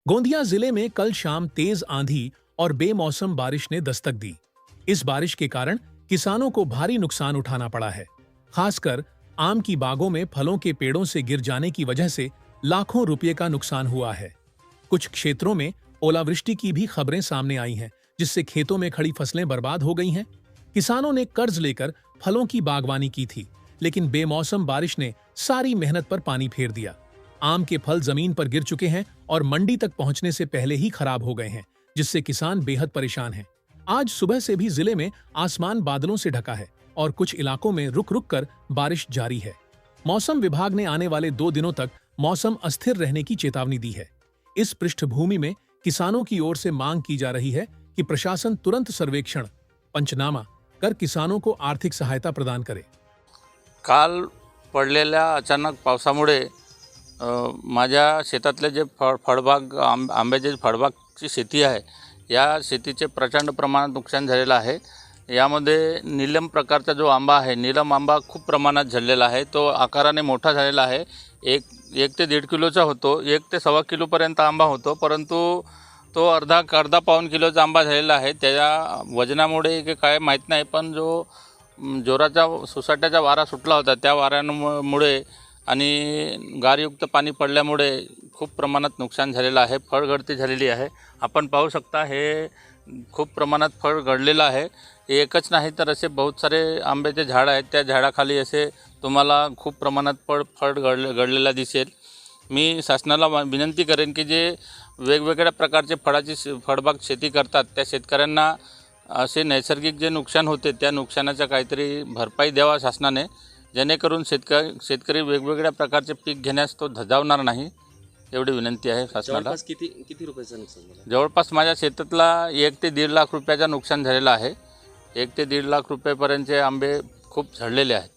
गोंदिया जिले में कल शाम तेज आंधी और बेमौसम बारिश ने दस्तक दी। इस बारिश के कारण किसानों को भारी नुकसान उठाना पड़ा है। खासकर आम की बागों में फलों के पेड़ों से गिर जाने की वजह से लाखों रुपए का नुकसान हुआ है। कुछ क्षेत्रों में ओलावृष्टि की भी खबरें सामने आई हैं, जिससे खेतों में खड़ी फसलें बर्बाद हो गई हैं। किसानों ने कर्ज लेकर फलों की बागवानी की थी, लेकिन बेमौसम बारिश ने सारी मेहनत पर पानी फेर दिया। आम के फल जमीन पर गिर चुके हैं और मंडी तक पहुंचने से पहले ही खराब हो गए हैं, जिससे किसान बेहद परेशान हैं। आज सुबह से भी जिले में आसमान बादलों से ढका है और कुछ इलाकों में रुक रुक कर बारिश जारी है। मौसम विभाग ने आने वाले 2 दिनों तक मौसम अस्थिर रहने की चेतावनी दी है। इस पृष्ठभूमि में किसानों की ओर से मांग की जा रही है कि प्रशासन तुरंत सर्वेक्षण, पंचनामा कर किसानों को आर्थिक सहायता प्रदान करे। काल पडलेल्या अचानक पावसामुळे माझ्या शेतातले जे फळबाग आंब्याचे फळबागची शेती आहे, या शेतीचे प्रचंड प्रमाणात नुकसान झालेलं आहे। यामध्ये नीलम प्रकारचा जो आंबा आहे, नीलम आंबा खूप प्रमाणात झडलेला आहे। तो आकाराने मोठा झालेला आहे। एक ते 1.5 किलोचा होतो, 1 ते 1.25 किलोपर्यंत आंबा होतो, परंतु तो अर्धा पाऊण किलोचा आंबा झालेला आहे। त्याच्या वजनामुळे की काय माहीत नाही, पण जो जोराचा सोसाट्याचा वारा सुटला होता, त्या वाऱ्यामुळे आणि गारयुक्त पाणी पडल्यामुळे खूप प्रमाणात नुकसान झालेलं आहे। फळगळती झालेली आहे। आपण पाहू शकता, हे खूप प्रमाणात फळ गळलेलं आहे। एकच नाही तर असे बहुत सारे आंब्याचे झाड आहेत, त्या झाडाखाली असे तुम्हाला खूप प्रमाणात फळ गळलेला दिसेल। मी शासनाला विनंती करेन की जे वेगवेगळ्या प्रकारचे फळबाग शेती करतात, त्या शेतकऱ्यांना असे नैसर्गिक जे नुकसान होते, त्या नुकसानाचा काहीतरी भरपाई द्यावा शासनाने, जेणेकरून शेतकरी वेगवेगळ्या प्रकारचे पीक घेण्यास तो धजावणार नाही, एवढी विनंती आहे शासनाला। जवळपास किती रुपयाचं नुकसान झालं? जवळपास माझ्या शेतातला 1 ते 1.5 लाख रुपयाचं नुकसान झालेलं आहे। 1 ते 1.5 लाख रुपयापर्यंतचे आंबे खूप झडलेले आहेत।